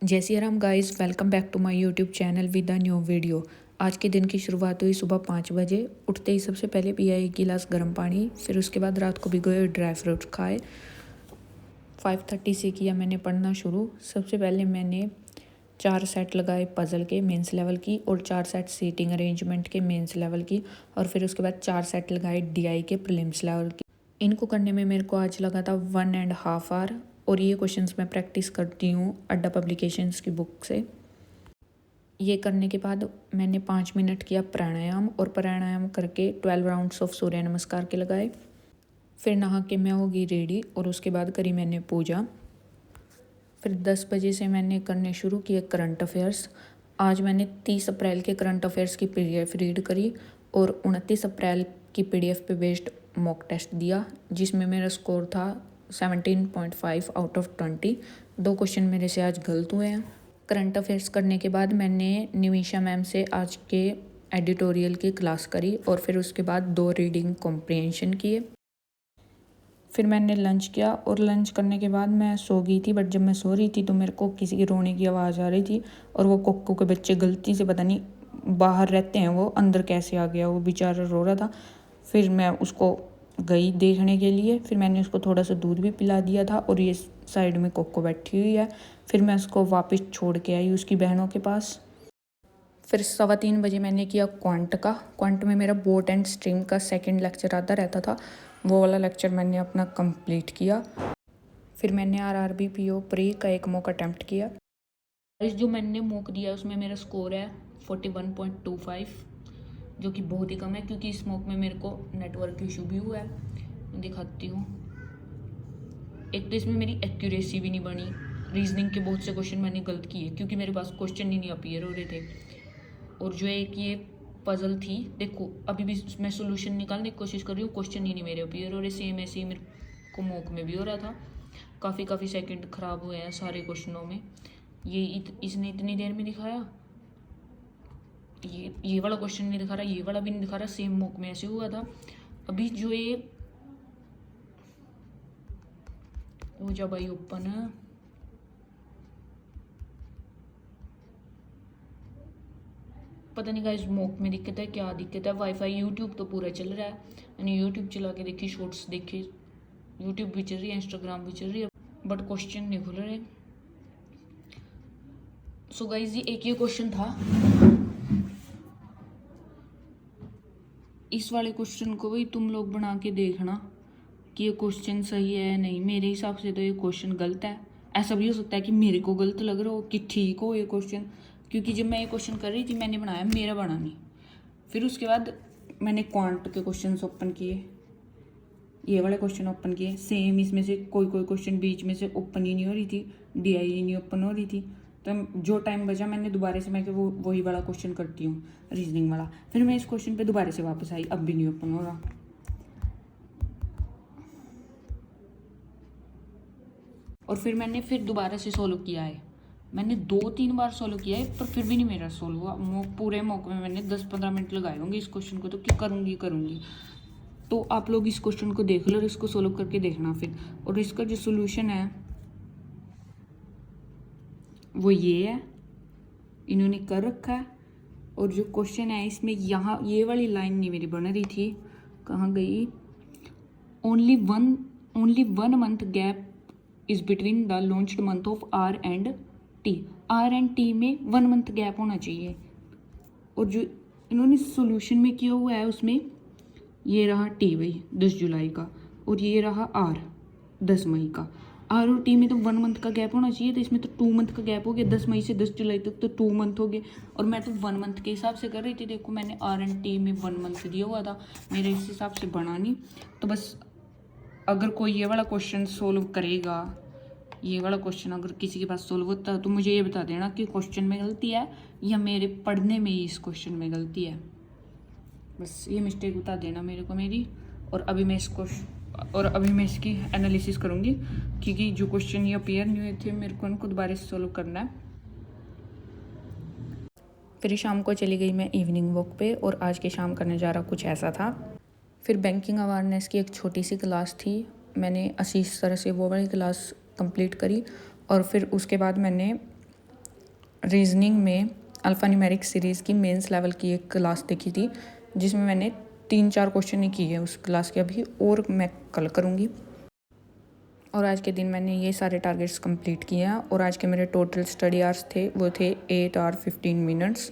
जय Shri Ram guys, welcome back to my YouTube channel with a new video. आज के दिन की शुरुआत हुई सुबह 5 बजे। उठते ही सबसे पहले पिया एक गिलास गर्म पानी, फिर उसके बाद रात को भिगोए हुए ड्राई फ्रूट्स खाए। 5:30 से किया मैंने पढ़ना शुरू। सबसे पहले मैंने 4 सेट लगाए पज़ल के मेंस लेवल की और 4 सेट सीटिंग अरेंजमेंट के मेंस लेवल की, और फिर उसके बाद 4 सेट लगाए डीआई के प्रीलिम्स लेवल की। इनको करने में मेरे को आज लगा था 1.5 आवर, और ये क्वेश्चंस मैं प्रैक्टिस करती हूँ अड्डा पब्लिकेशंस की बुक से। ये करने के बाद मैंने 5 मिनट किया प्राणायाम, और प्राणायाम करके 12 राउंड्स ऑफ सूर्य नमस्कार के लगाए। फिर नहा के मैं होगी रेडी, और उसके बाद करी मैंने पूजा। फिर 10 बजे से मैंने करने शुरू किए करंट अफेयर्स। आज मैंने 30 अप्रैल के करंट अफेयर्स की पीडीएफ रीड करी और 29 अप्रैल की पीडीएफ पे बेस्ड मॉक टेस्ट दिया, जिसमें मेरा स्कोर था 17.5 आउट ऑफ 20। 2 क्वेश्चन मेरे से आज गलत हुए हैं। करंट अफेयर्स करने के बाद मैंने निमिषा मैम से आज के एडिटोरियल की क्लास करी, और फिर उसके बाद 2 रीडिंग कॉम्प्रिहेंशन किए। फिर मैंने लंच किया, और लंच करने के बाद मैं सो गई थी। बट जब मैं सो रही थी तो मेरे को किसी के रोने की आवाज़ आ रही थी, और वो कोको के बच्चे गलती से, पता नहीं बाहर रहते हैं वो, अंदर कैसे आ गया, वो बेचारा रो रहा था। फिर मैं उसको गई देखने के लिए। फिर मैंने उसको थोड़ा सा दूध भी पिला दिया था, और ये साइड में कोको बैठी हुई है। फिर मैं उसको वापस छोड़ के आई उसकी बहनों के पास। फिर 3:15 बजे मैंने किया क्वांट में मेरा बोट एंड स्ट्रीम का सेकंड लेक्चर आता रहता था, वो वाला लेक्चर मैंने अपना कंप्लीट किया। फिर मैंने आरआरबी पीओ प्री का एक मॉक अटैम्प्ट किया। इस जो मैंने मॉक दिया उसमें मेरा स्कोर है 41.25, जो कि बहुत ही कम है, क्योंकि इस मॉक में मेरे को नेटवर्क इशू भी हुआ है। मैं दिखाती हूँ। एक तो इसमें मेरी एक्यूरेसी भी नहीं बनी। रीजनिंग के बहुत से क्वेश्चन मैंने गलत किए, क्योंकि मेरे पास क्वेश्चन ही नहीं अपीयर हो रहे थे। और जो एक ये पजल थी, देखो अभी भी मैं सोल्यूशन निकालने की कोशिश कर रही हूँ, क्वेश्चन ही नहीं मेरे अपीयर हो रहे। सेम ऐसे ही मेरे को मॉक में भी हो रहा था। काफ़ी सेकंड ख़राब हुए हैं सारे क्वेश्चनों में। इसने इतनी देर में दिखाया, ये वाला क्वेश्चन नहीं दिखा रहा, ये वाला भी नहीं दिखा रहा। सेम मॉक में ऐसे हुआ था। अभी जो ये हो जा भाई ओपन, पता नहीं गाइस मॉक में दिक्कत है, क्या दिक्कत है। वाईफाई यूट्यूब तो पूरा चल रहा है, मैंने यूट्यूब चला के देखी, शॉर्ट्स देखे, यूट्यूब भी चल रही है, इंस्टाग्राम भी चल रही है, बट क्वेश्चन नहीं खुल रहे। सो गाइस एक ये क्वेश्चन था। इस वाले क्वेश्चन को भी तुम लोग बना के देखना कि ये क्वेश्चन सही है या नहीं। मेरे हिसाब से तो ये क्वेश्चन गलत है। ऐसा भी हो सकता है कि मेरे को गलत लग रहा हो, कि ठीक हो ये क्वेश्चन, क्योंकि जब मैं ये क्वेश्चन कर रही थी मैंने बनाया, मेरा बना नहीं। फिर उसके बाद मैंने क्वांट के क्वेश्चन ओपन किए, ये वाले क्वेश्चन ओपन किए। सेम इसमें से कोई क्वेश्चन बीच में से ओपन ही नहीं हो रही थी, डीआई ही नहीं ओपन हो रही थी। तो जो टाइम बचा मैंने दोबारा से, मैं वही वाला क्वेश्चन करती हूँ, रीजनिंग वाला। फिर मैं इस क्वेश्चन पे दोबारा से वापस आई, अब भी नहीं ओपन हो रहा। और फिर मैंने दोबारा से सोल्व किया है। मैंने 2-3 बार सोल्व किया है, पर फिर भी नहीं मेरा सोल्व हुआ। पूरे मौके में मैंने 10-15 मिनट लगाए होंगे इस क्वेश्चन को, तो क्या करूँगी। तो आप लोग इस क्वेश्चन को देख लो और इसको सोल्व करके देखना फिर। और इसका जो सोल्यूशन है वो ये है, इन्होंने कर रखा है। और जो क्वेश्चन है इसमें, यहाँ ये वाली लाइन नहीं मेरी बन रही थी, कहाँ गई। Only one month gap is between the launched month of R and T में 1 मंथ गैप होना चाहिए। और जो इन्होंने सोल्यूशन में किया हुआ है उसमें ये रहा टी वही 10 जुलाई का, और ये रहा आर 10 मई का। आर और टी में तो 1 मंथ का गैप होना चाहिए, तो इसमें तो 2 मंथ का गैप हो गया। 10 मई से 10 जुलाई तक तो 2 मंथ हो गए, और मैं तो 1 मंथ के हिसाब से कर रही थी। देखो मैंने आर एंड टी में 1 मंथ दिया हुआ था, मेरे इस हिसाब से बना नहीं। तो बस अगर कोई ये वाला क्वेश्चन सोल्व करेगा, ये वाला क्वेश्चन अगर किसी के पास सोल्व होता है, तो मुझे ये बता देना कि क्वेश्चन में गलती है या मेरे पढ़ने में ही इस क्वेश्चन में गलती है। बस ये मिस्टेक बता देना मेरे को मेरी। और अभी मैं इसकी एनालिसिस करूँगी, क्योंकि जो क्वेश्चन ये अपीयर नहीं हुए थे मेरे को उनको दोबारा से सोल्व करना है। फिर शाम को चली गई मैं इवनिंग वॉक पे, और आज के शाम का नज़ारा कुछ ऐसा था। फिर बैंकिंग अवेयरनेस की एक छोटी सी क्लास थी, मैंने आशीष सर से वो वाली क्लास कंप्लीट करी। और फिर उसके बाद मैंने रीजनिंग में अल्फ़ा न्यूमेरिक सीरीज़ की मेंस लेवल की एक क्लास देखी थी, जिसमें मैंने 3-4 क्वेश्चन ही किए उस क्लास के अभी, और मैं कल करूँगी। और आज के दिन मैंने ये सारे टारगेट्स कंप्लीट किए हैं। और आज के मेरे टोटल स्टडी आवर्स थे वो थे 8 आवर 15 मिनट्स।